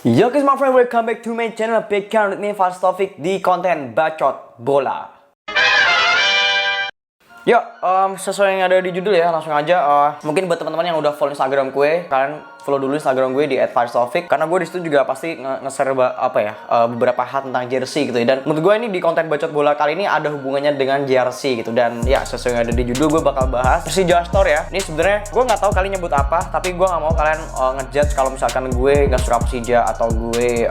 Yo guys, my friend, welcome back to my channel. Back with me, Fars Taufik, di konten Bacot Bola. Yo, sesuai yang ada di judul ya, langsung aja. Mungkin buat teman-teman yang udah follow Instagram gue, kalian follow dulu Instagram gue di @farstaufik, karena gue di situ juga pasti nge-share beberapa hal tentang jersey gitu ya. Dan menurut gue ini di konten Bacot Bola kali ini ada hubungannya dengan jersey gitu. Dan ya, sesuai yang ada di judul, gue bakal bahas Persija Store ya. Ini sebenarnya gue nggak tahu kalian nyebut apa, tapi gue nggak mau kalian ngejudge kalau misalkan gue nggak suka Persija atau gue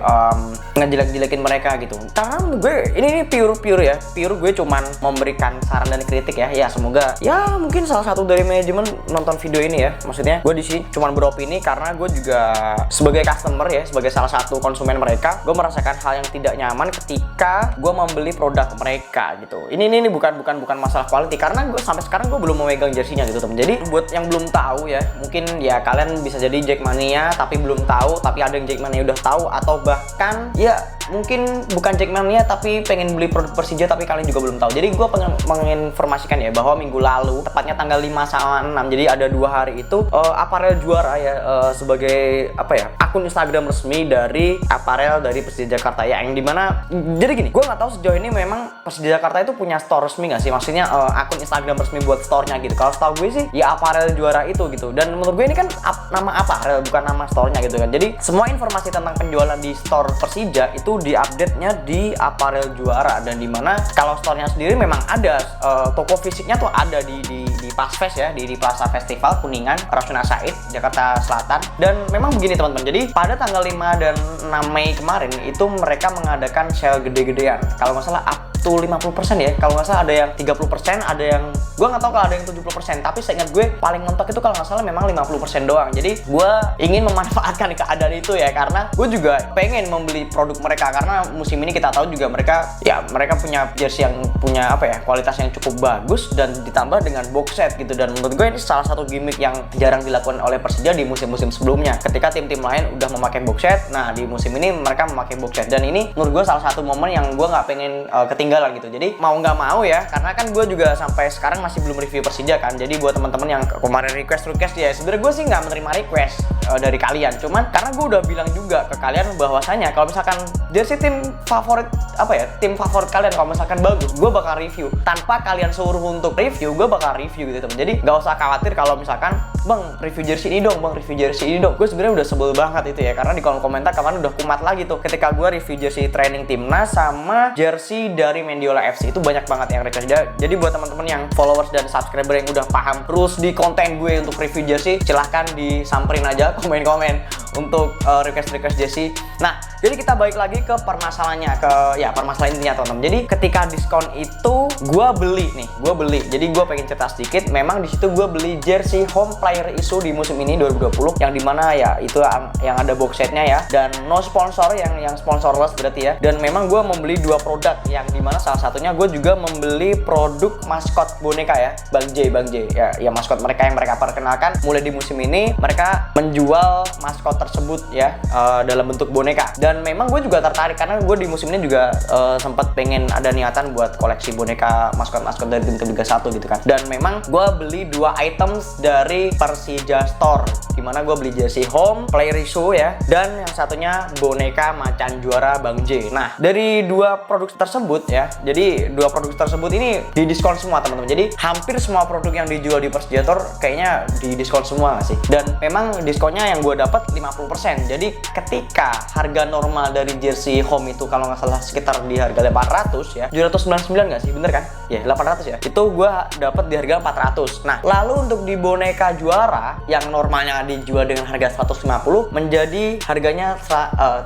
ngejelek-jelekin mereka gitu. Karena menurut gue ini pure ya, pure gue cuman memberikan saran dan kritik ya. Ya semoga ya mungkin salah satu dari manajemen nonton video ini ya. Maksudnya gue di sini cuman beropini karena gue juga sebagai customer ya, sebagai salah satu konsumen mereka, gue merasakan hal yang tidak nyaman ketika gue membeli produk mereka gitu. Ini bukan masalah quality, karena gue sampai sekarang gue belum memegang jersinya gitu teman. Jadi buat yang belum tahu ya, mungkin ya kalian bisa jadi Jackmania tapi belum tahu, tapi ada yang Jackmania udah tahu, atau bahkan ya mungkin bukan Jackmania tapi pengen beli produk Persija tapi kalian juga belum tahu. Jadi gue pengen menginformasikan ya bahwa minggu lalu, tepatnya tanggal 5 sama 6, jadi ada 2 hari itu Aparel Juara ya, sebagai akun Instagram resmi dari Aparel dari Persija Jakarta ya, yang dimana jadi gini, gue nggak tahu sejauh ini memang Persija Jakarta itu punya store resmi nggak sih, maksudnya akun Instagram resmi buat store-nya gitu. Kalau setahu gue sih ya Aparel Juara itu gitu, dan menurut gue ini kan nama Aparel bukan nama store-nya gitu kan. Jadi semua informasi tentang penjualan di store Persija itu diupdate-nya di Aparel Juara, dan dimana kalau store-nya sendiri memang ada toko fisiknya tuh ada di Pasfest ya, di Plaza Festival Kuningan, Rasuna Said, Jakarta Selatan. Dan memang begini teman-teman, jadi pada tanggal 5 dan 6 Mei kemarin itu mereka mengadakan sale gede-gedean. Kalau nggak salah up to 50% ya, kalau nggak salah ada yang 30%, ada yang gue nggak tahu kalau ada yang 70%, tapi seingat gue paling mentok itu kalau nggak salah memang 50% doang. Jadi gue ingin memanfaatkan keadaan itu ya, karena gue juga pengen membeli produk mereka, karena musim ini kita tahu juga mereka punya jersey yang punya kualitas yang cukup bagus dan ditambah dengan box set gitu. Dan menurut gue ini salah satu gimmick yang jarang dilakukan oleh Persija di musim-musim sebelumnya, ketika tim-tim lain udah memakai box set. Nah di musim ini mereka memakai box set, dan ini menurut gue salah satu momen yang gue nggak pengen ketinggalan gitu. Jadi mau nggak mau ya, karena kan gue juga sampai sekarang masih belum review Persija kan. Jadi buat teman-teman yang kemarin request ya, sebenarnya gue sih nggak menerima request dari kalian, cuman karena gue udah bilang juga ke kalian bahwasanya kalau misalkan jersey tim favorit kalian kalau misalkan bagus, gue bakal review. Tanpa kalian suruh untuk review, gue bakal review gitu teman. Jadi nggak usah khawatir kalau misalkan bang review jersey ini dong, gue sebenarnya udah sebel banget itu ya, karena di kolom komentar kemarin udah kumat lagi tuh ketika gue review jersey training timnas sama jersey dari Mendiola FC. Itu banyak banget yang request. Jadi buat teman-teman yang followers dan subscriber yang udah paham rules di konten gue untuk review jersey, silahkan disamperin aja komen-komen untuk request jersey. Nah, jadi kita balik lagi ke permasalahannya, permasalahan intinya teman-teman. Jadi ketika diskon itu gue beli. Jadi gue pengen cerita sedikit. Memang di situ gue beli jersey home player issue di musim ini 2020, yang dimana ya itu yang ada box setnya ya, dan no sponsor, yang sponsorless berarti ya. Dan memang gue membeli 2 produk, yang dimana salah satunya gue juga membeli produk maskot boneka ya, Bang J ya maskot mereka yang mereka perkenalkan. Mulai di musim ini mereka menjual maskot tersebut ya, dalam bentuk boneka. Dan memang gue juga tertarik karena gue di musim ini juga sempat pengen ada niatan buat koleksi boneka maskot dari tim Liga 1 gitu kan. Dan memang gue beli 2 items dari Persija Store, dimana gue beli jersey home player issue ya, dan yang satunya boneka macan juara Bang J. Nah dari 2 produk tersebut ya, jadi 2 produk tersebut ini didiskon semua teman-teman. Jadi hampir semua produk yang dijual di Persija Store kayaknya didiskon semua nggak sih. Dan memang diskonnya yang gue dapat 50%. Jadi ketika harga normal dari jersey home itu kalau nggak salah sekitar di harga 800 ya, 799 nggak sih, bener kan? Ya 800 ya, itu gue dapat di harga 400. Nah lalu untuk di boneka juara yang normalnya dijual dengan harga 150 menjadi harganya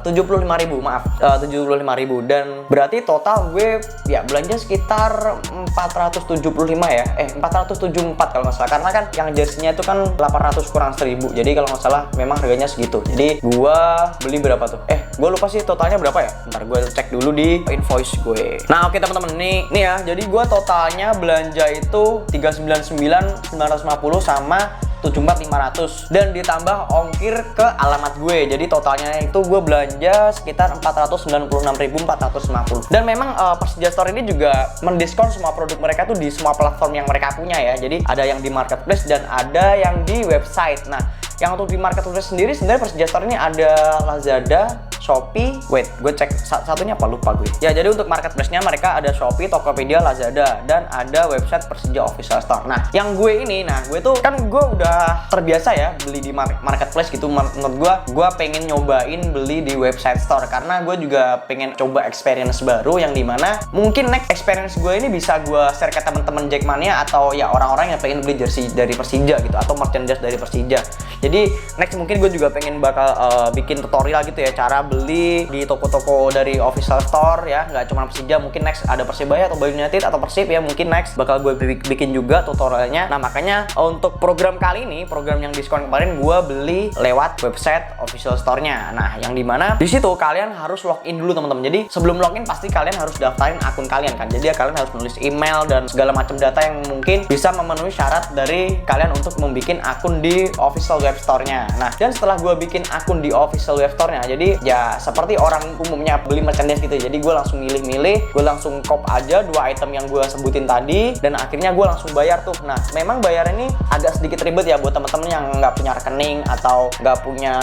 75.000, maaf 75.000. Dan berarti total gue ya belanja sekitar 475 ya, 474 kalau nggak salah, karena kan yang jersey-nya itu kan 800 kurang 1000. Jadi kalau nggak salah memang harganya segitu. Jadi gue beli berapa tuh? Gue lupa sih totalnya berapa ya. Ntar gue cek dulu di invoice gue. Nah oke teman-teman, nih ya. Jadi gue totalnya belanja itu 399.950 sama 74.500 dan ditambah ongkir ke alamat gue. Jadi totalnya itu gue belanja sekitar 496.450. Dan memang Persija Store ini juga mendiskon semua produk mereka tuh di semua platform yang mereka punya ya. Jadi ada yang di marketplace dan ada yang di website. Nah, yang untuk di marketplace sendiri sebenarnya Persija Store ini ada Lazada, Shopee. Wait, gue cek satunya apa, lupa gue. Ya, jadi untuk marketplace-nya mereka ada Shopee, Tokopedia, Lazada, dan ada website Persija Official Store. Nah, yang gue ini, gue tuh kan gue udah terbiasa ya beli di marketplace gitu. Menurut gue pengen nyobain beli di website store karena gue juga pengen coba experience baru yang dimana mungkin next experience gue ini bisa gue share ke teman-teman Jackmania atau ya orang-orang yang pengen beli jersey dari Persija gitu atau merchandise dari Persija. Jadi next mungkin gue juga pengen bakal bikin tutorial gitu ya, cara beli di toko-toko dari official store ya, nggak cuma Persija, mungkin next ada Persibaya atau Bali United atau Persib ya, mungkin next bakal gue bikin juga tutorialnya. Nah, makanya untuk program kali ini, program yang diskon kemarin, gue beli lewat website official store-nya. Nah, yang dimana di situ kalian harus login dulu teman-teman. Jadi sebelum login pasti kalian harus daftarin akun kalian kan. Jadi kalian harus nulis email dan segala macam data yang mungkin bisa memenuhi syarat dari kalian untuk membuat akun di official web store-nya. Nah, dan setelah gue bikin akun di official web store-nya, jadi ya seperti orang umumnya beli merchandise gitu. Jadi gue langsung milih-milih, gue langsung cop aja 2 item yang gue sebutin tadi, dan akhirnya gue langsung bayar tuh. Nah, memang bayar ini agak sedikit ribet ya buat teman-teman yang nggak punya rekening atau nggak punya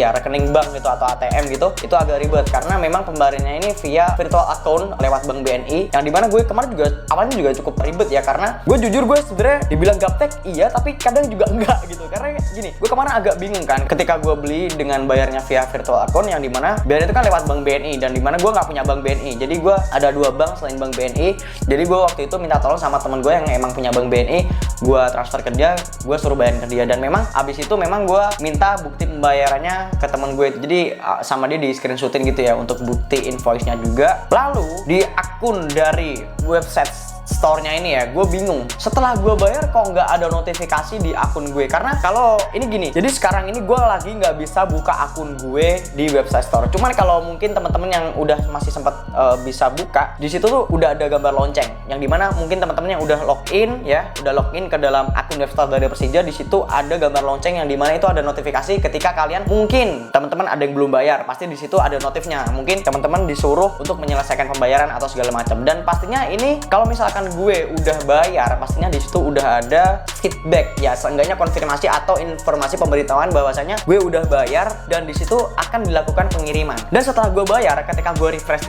rekening bank gitu atau ATM gitu. Itu agak ribet karena memang pembayarannya ini via virtual account lewat Bank BNI, yang dimana gue kemarin juga awalnya juga cukup ribet ya, karena gue jujur gue sebenarnya dibilang gaptek iya, tapi kadang juga enggak gitu. Karena gini, gue kemarin agak bingung kan ketika gue beli dengan bayarnya via virtual account, yang dimana biayanya itu kan lewat Bank BNI, dan dimana gue nggak punya Bank BNI. Jadi gue ada 2 bank selain Bank BNI. Jadi gue waktu itu minta tolong sama temen gue yang emang punya Bank BNI, gue transfer ke dia, gue suruh bayarin ke dia, dan memang abis itu memang gue minta bukti pembayarannya ke temen gue. Jadi sama dia di screenshotin gitu ya untuk bukti invoice-nya juga. Lalu di akun dari website store-nya ini ya, gue bingung. Setelah gue bayar kok nggak ada notifikasi di akun gue. Karena kalau ini gini, jadi sekarang ini gue lagi nggak bisa buka akun gue di website store. Cuman kalau mungkin teman-teman yang udah masih sempat bisa buka, di situ tuh udah ada gambar lonceng. Yang dimana mungkin teman-teman yang udah login ya, udah login ke dalam akun web store dari Persija, di situ ada gambar lonceng yang dimana itu ada notifikasi ketika kalian mungkin teman-teman ada yang belum bayar. Pasti di situ ada notifnya. Mungkin teman-teman disuruh untuk menyelesaikan pembayaran atau segala macam. Dan pastinya ini kalau misalkan gue udah bayar, pastinya di situ udah ada feedback ya, seenggaknya konfirmasi atau informasi pemberitahuan bahwasanya gue udah bayar, dan di situ akan dilakukan pengiriman. Dan setelah gue bayar, ketika gue refresh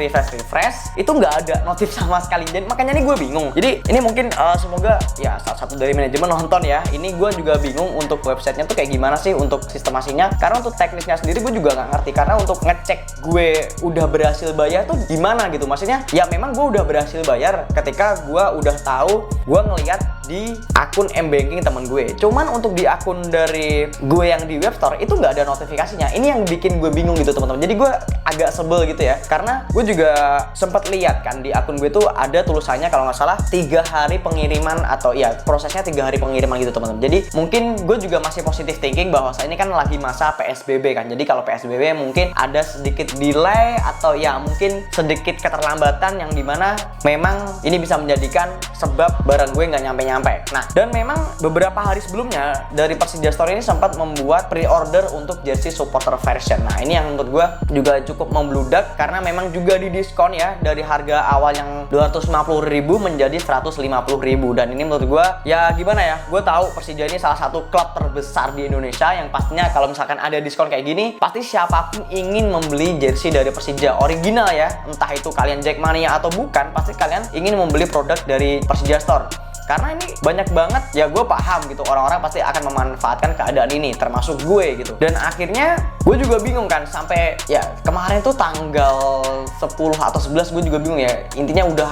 itu nggak ada notif sama sekali, dan makanya nih gue bingung. Jadi ini mungkin semoga ya salah satu dari manajemen nonton ya. Ini gue juga bingung untuk websitenya tuh kayak gimana sih untuk sistemasinya, karena untuk teknisnya sendiri gue juga nggak ngerti. Karena untuk ngecek gue udah berhasil bayar tuh gimana gitu, maksudnya ya memang gue udah berhasil bayar ketika gue udah tahu, gue ngeliat di akun M-Banking temen gue. Cuman untuk di akun dari gue yang di web store itu nggak ada notifikasinya. Ini yang bikin gue bingung gitu teman-teman. Jadi gue agak sebel gitu ya, karena gue juga sempat lihat kan di akun gue tuh ada tulisannya kalau nggak salah 3 hari pengiriman, atau ya prosesnya 3 hari pengiriman gitu teman-teman. Jadi mungkin gue juga masih positive thinking bahwa ini kan lagi masa PSBB kan. Jadi kalau PSBB mungkin ada sedikit delay atau ya mungkin sedikit keterlambatan, yang dimana memang ini bisa menjadikan sebab barang gue nggak nyampe-nyampe. Nah, dan memang beberapa hari sebelumnya dari Persija Store ini sempat membuat pre-order untuk jersey supporter version. Nah, ini yang menurut gue juga cukup membludak karena memang juga di diskon ya, dari harga awal yang 250.000 menjadi 150.000. Dan ini menurut gue ya gimana ya, gue tahu Persija ini salah satu klub terbesar di Indonesia yang pastinya kalau misalkan ada diskon kayak gini, pasti siapapun ingin membeli jersey dari Persija original ya, entah itu kalian Jackmania atau bukan, pasti kalian ingin membeli produk dari Persija Store. Karena ini banyak banget, ya gue paham gitu, orang-orang pasti akan memanfaatkan keadaan ini, termasuk gue gitu. Dan akhirnya gue juga bingung kan, sampai ya kemarin tuh tanggal 10 atau 11 gue juga bingung ya. Intinya udah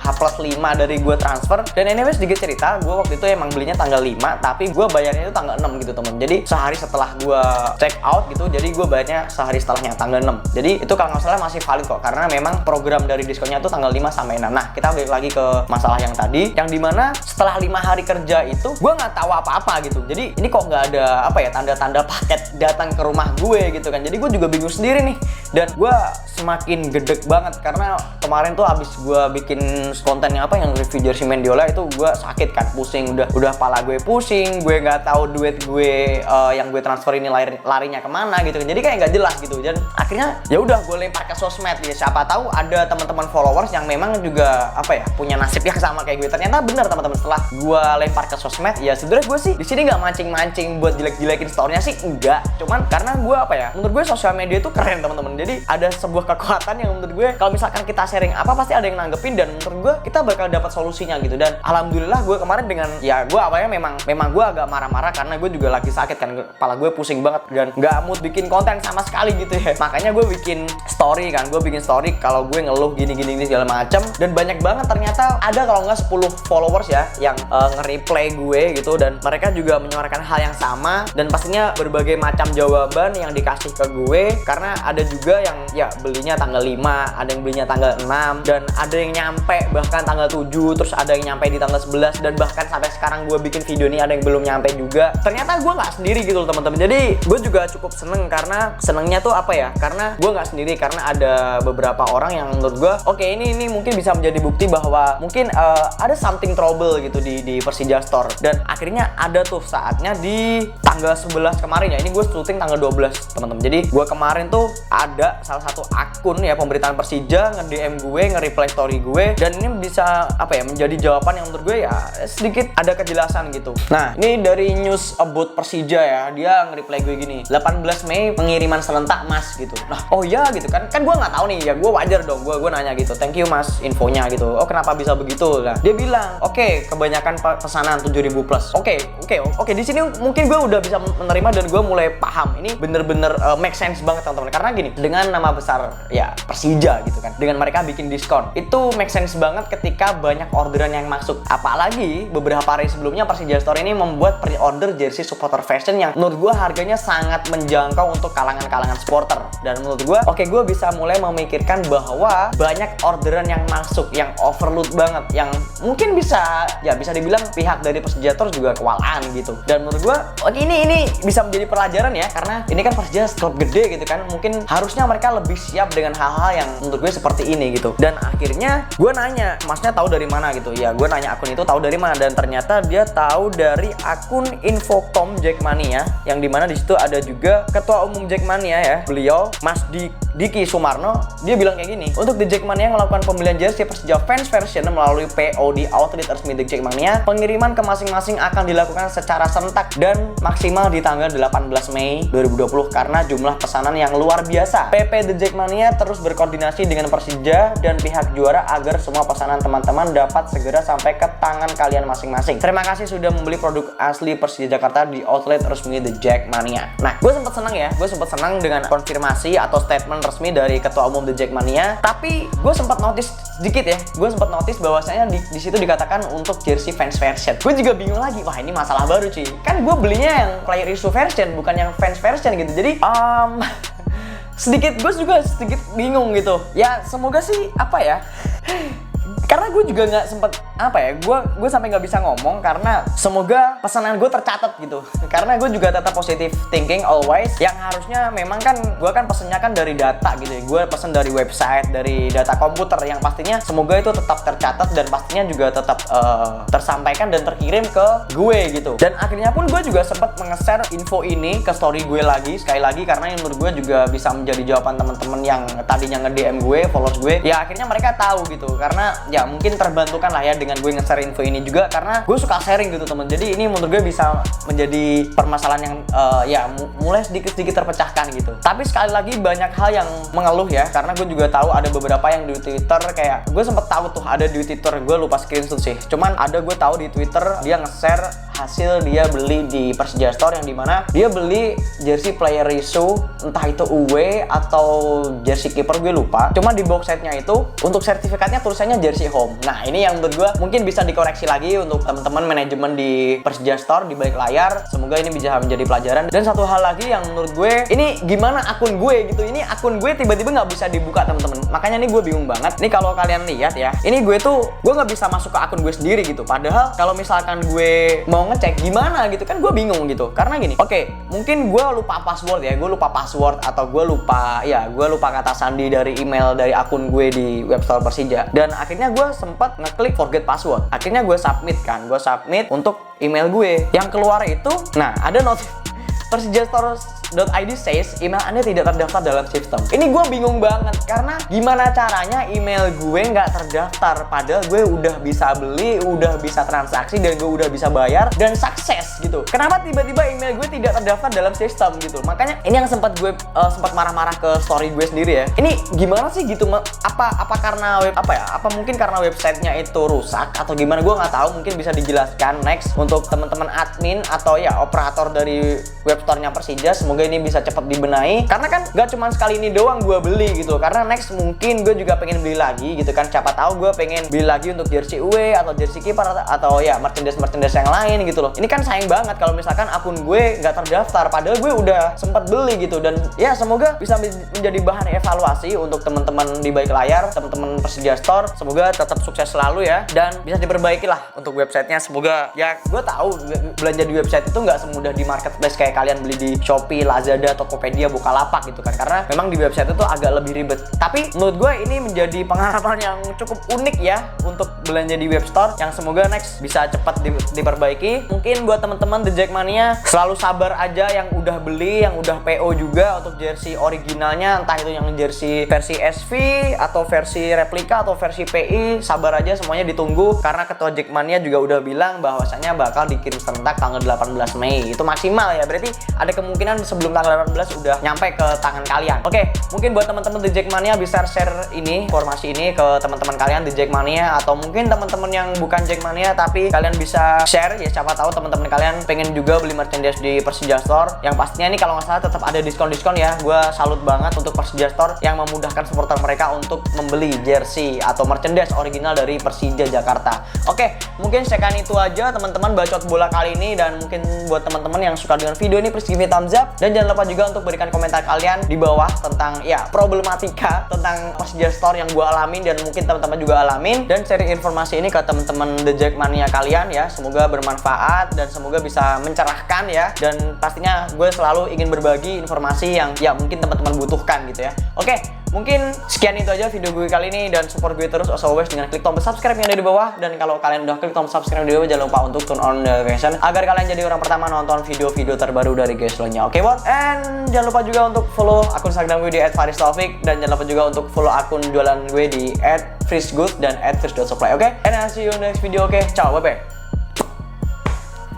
H+5 dari gue transfer. Dan anyway sedikit cerita, gue waktu itu emang belinya tanggal 5, tapi gue bayarnya itu tanggal 6 gitu temen. Jadi sehari setelah gue check out gitu, jadi gue bayarnya sehari setelahnya tanggal 6. Jadi itu kalau nggak salah masih valid kok, karena memang program dari diskonnya tuh tanggal 5 sampai 6. Nah, kita balik lagi ke masalah yang tadi, yang dimana setelah 5 hari kerja itu gue nggak tahu apa-apa gitu. Jadi ini kok nggak ada apa ya, tanda-tanda paket datang ke rumah gue gitu kan. Jadi gue juga bingung sendiri nih, dan gue semakin gedek banget karena kemarin tuh abis gue bikin kontennya apa yang review jersey Mendiola itu gue sakit kan, pusing, udah pala gue pusing, gue nggak tahu duit gue yang gue transfer ini larinya kemana gitu kan. Jadi kayak nggak jelas gitu. Dan akhirnya ya udah gue lempar ke sosmed ya, siapa tahu ada teman-teman followers yang memang juga apa ya, punya nasib yang sama kayak gue. Ternyata bener teman-teman, teman-teman setelah gue lempar ke sosmed. Ya sebenarnya gue sih di sini nggak mancing-mancing buat jelek-jelekin storynya sih, enggak. Cuman karena gue apa ya, menurut gue sosial media itu keren teman-teman. Jadi ada sebuah kekuatan yang menurut gue kalau misalkan kita sharing apa pasti ada yang nanggepin, dan menurut gue kita bakal dapat solusinya gitu. Dan alhamdulillah gue kemarin dengan ya gue awalnya memang gue agak marah-marah karena gue juga lagi sakit kan, kepala gue pusing banget dan nggak mood bikin konten sama sekali gitu ya. Makanya gue bikin story kan, gue bikin story kalau gue ngeluh gini segala macam, dan banyak banget ternyata ada kalau nggak 10 followers ya yang nge-replay gue gitu, dan mereka juga menyuarakan hal yang sama, dan pastinya berbagai macam jawaban yang dikasih ke gue. Karena ada juga yang ya belinya tanggal 5, ada yang belinya tanggal 6, dan ada yang nyampe bahkan tanggal 7, terus ada yang nyampe di tanggal 11, dan bahkan sampai sekarang gue bikin video ini ada yang belum nyampe juga. Ternyata gue nggak sendiri gitu loh teman-teman. Jadi gue juga cukup seneng, karena senengnya tuh apa ya, karena gue nggak sendiri, karena ada beberapa orang yang menurut gue oke, ini mungkin bisa menjadi bukti bahwa mungkin ada something trouble gitu di Persija Store. Dan akhirnya ada tuh saatnya di tanggal 11 kemarin ya, ini gue syuting tanggal 12 teman-teman. Jadi gue kemarin tuh ada salah satu akun ya pemberitaan Persija nge-DM gue, nge-reply story gue, dan ini bisa apa ya, menjadi jawaban yang menurut gue ya sedikit ada kejelasan gitu. Nah, ini dari news about Persija ya, dia nge-reply gue gini, 18 Mei pengiriman serentak mas gitu. Nah, oh ya gitu kan gue nggak tahu nih ya, gue wajar dong, gue nanya gitu, thank you mas infonya gitu. Oh kenapa bisa begitu? Nah, dia bilang oke, kebanyakan pesanan 7.000 plus. Oke, di sini mungkin gue udah bisa menerima dan gue mulai paham. Ini bener-bener make sense banget teman-teman, karena gini, dengan nama besar ya Persija gitu kan, dengan mereka bikin diskon, itu make sense banget ketika banyak orderan yang masuk. Apalagi beberapa hari sebelumnya Persija Store ini membuat pre-order jersey supporter fashion yang menurut gue harganya sangat menjangkau untuk kalangan-kalangan supporter. Dan menurut gue gue bisa mulai memikirkan bahwa banyak orderan yang masuk yang overload banget, yang mungkin bisa dibilang pihak dari Persija Store juga kewalahan gitu. Dan menurut gue ini bisa menjadi pelajaran ya, karena ini kan Persija klub gede gitu kan, mungkin harusnya mereka lebih siap dengan hal-hal yang menurut gue seperti ini gitu. Dan akhirnya gue nanya, masnya tahu dari mana gitu ya, gue nanya akun itu tahu dari mana, dan ternyata dia tahu dari akun Infocom Jackmania, yang dimana di situ ada juga ketua umum Jackmania ya, beliau Mas Diki Sumarno. Dia bilang kayak gini, untuk The Jackmania yang melakukan pembelian jersey Persija fans version melalui PO di outlet resmi The Jackmania, pengiriman ke masing-masing akan dilakukan secara serentak dan maksimal di tanggal 18 Mei 2020 karena jumlah pesanan yang luar biasa. PP The Jackmania terus berkoordinasi dengan Persija dan pihak juara agar semua pesanan teman-teman dapat segera sampai ke tangan kalian masing-masing. Terima kasih sudah membeli produk asli Persija Jakarta di outlet resmi The Jackmania. Nah, gue sempat senang dengan konfirmasi atau statement resmi dari ketua umum The Jackmania. Tapi gue sempat notice sedikit ya, bahwasanya di situ dikatakan untuk jersey fans version. Gue juga bingung lagi, wah ini masalah baru cuy. Kan gue belinya yang player issue version, bukan yang fans version gitu. Jadi gue juga sedikit bingung gitu. Ya semoga sih apa ya. Karena gue juga nggak sempet gue sampai nggak bisa ngomong karena semoga pesanan gue tercatat gitu. Karena gue juga tetap positive thinking always. Yang harusnya memang kan gue kan pesennya kan dari data gitu ya. Gue pesen dari website, dari data komputer yang pastinya semoga itu tetap tercatat dan pastinya juga tetap tersampaikan dan terkirim ke gue gitu. Dan akhirnya pun gue juga sempat nge-share info ini ke story gue sekali lagi karena yang menurut gue juga bisa menjadi jawaban teman-teman yang tadinya nge-DM gue, followers gue. Ya akhirnya mereka tahu gitu karena ya mungkin terbantukan lah ya dengan gue nge-share info ini juga karena gue suka sharing gitu teman. Jadi ini menurut gue bisa menjadi permasalahan yang mulai sedikit-sedikit terpecahkan gitu. Tapi sekali lagi banyak hal yang mengeluh ya, karena gue juga tahu ada beberapa yang di Twitter kayak gue sempet tahu tuh ada di Twitter, gue lupa screenshot sih. Cuman ada gue tahu di Twitter dia nge-share hasil dia beli di Persija Store yang dimana dia beli jersey player issue entah itu away atau jersey keeper gue lupa. Cuma di box setnya itu untuk sertifikatnya tulisannya jersey home. Nah ini yang menurut gue mungkin bisa dikoreksi lagi untuk teman-teman manajemen di Persija Store di balik layar. Semoga ini bisa menjadi pelajaran. Dan satu hal lagi yang menurut gue, ini gimana akun gue gitu. Ini akun gue tiba-tiba nggak bisa dibuka teman-teman. Makanya ini gue bingung banget. Ini kalau kalian lihat ya, ini gue nggak bisa masuk ke akun gue sendiri gitu. Padahal kalau misalkan gue mau ngecek gimana gitu kan gue bingung gitu. Karena gini, oke, mungkin gue lupa password ya. Gue lupa password atau gue lupa kata sandi dari email dari akun gue di webstore Persija. Dan akhirnya gue sempat ngeklik forget password. Akhirnya gue submit untuk email gue. Yang keluar itu, nah ada notif Persija Store Faristalfic.id says email Anda tidak terdaftar dalam sistem. Ini gue bingung banget karena gimana caranya email gue nggak terdaftar padahal gue udah bisa beli, udah bisa transaksi, dan gue udah bisa bayar dan sukses gitu. Kenapa tiba-tiba email gue tidak terdaftar dalam sistem gitu? Makanya ini yang sempat gue sempat marah-marah ke story gue sendiri ya. Ini gimana sih gitu? Apa karena apa mungkin karena websitenya itu rusak atau gimana? Gue nggak tahu. Mungkin bisa dijelaskan next untuk teman-teman admin atau ya operator dari webstore-nya Persija. Semoga ini bisa cepat dibenahi karena kan gak cuma sekali ini doang gue beli gitu, karena next mungkin gue juga pengen beli lagi gitu kan. Siapa tahu gue pengen beli lagi untuk jersey away atau jersey kiper atau ya merchandise yang lain gitu loh. Ini kan sayang banget kalau misalkan akun gue nggak terdaftar padahal gue udah sempat beli gitu. Dan ya semoga bisa menjadi bahan evaluasi untuk teman-teman di balik layar, teman-teman Persija Store. Semoga tetap sukses selalu ya dan bisa diperbaiki lah untuk websitenya. Semoga ya, gue tahu belanja di website itu nggak semudah di marketplace kayak kalian beli di Shopee, Lazada, Tokopedia, Bukalapak gitu kan, karena memang di website itu agak lebih ribet. Tapi menurut gue ini menjadi pengalaman yang cukup unik ya untuk belanja di webstore yang semoga next bisa cepat diperbaiki. Mungkin buat teman-teman The Jackmania selalu sabar aja yang udah beli, yang udah PO juga untuk jersey originalnya, entah itu yang jersey versi SV atau versi replika atau versi PI, sabar aja, semuanya ditunggu karena ketua Jackmania juga udah bilang bahwasanya bakal dikirim serentak tanggal 18 Mei. Itu maksimal ya, berarti ada kemungkinan sebelum tanggal 18 udah nyampe ke tangan kalian. Oke, mungkin buat teman-teman The Jackmania bisa share ini, informasi ini ke teman-teman kalian The Jackmania, atau mungkin teman-teman yang bukan Jackmania tapi kalian bisa share ya, siapa tahu teman-teman kalian pengen juga beli merchandise di Persija Store. Yang pastinya ini kalau nggak salah tetap ada diskon-diskon ya. Gue salut banget untuk Persija Store yang memudahkan supporter mereka untuk membeli jersey atau merchandise original dari Persija Jakarta. Oke, mungkin sekian itu aja teman-teman bacot bola kali ini, dan mungkin buat teman-teman yang suka dengan video ini please give me thumbs up, dan jangan lupa juga untuk berikan komentar kalian di bawah tentang ya problematika tentang Persija Store yang gue alamin dan mungkin teman-teman juga alamin, dan sharing informasi ini ke teman-teman The Jackmania kalian ya. Semoga bermanfaat dan semoga bisa mencerahkan ya, dan pastinya gue selalu ingin berbagi informasi yang ya mungkin teman-teman butuhkan gitu ya. Oke, mungkin sekian itu aja video gue kali ini, dan support gue terus as always dengan klik tombol subscribe yang ada di bawah. Dan kalau kalian udah klik tombol subscribe di bawah, jangan lupa untuk turn on notification agar kalian jadi orang pertama nonton video-video terbaru dari gue selanjutnya. Oke bot? And jangan lupa juga untuk follow akun Instagram gue di @faristalfic, dan jangan lupa juga untuk follow akun jualan gue di @frisgood dan @fish.supply. Oke? And I'll see you in the next video. Oke, ciao, bye-bye.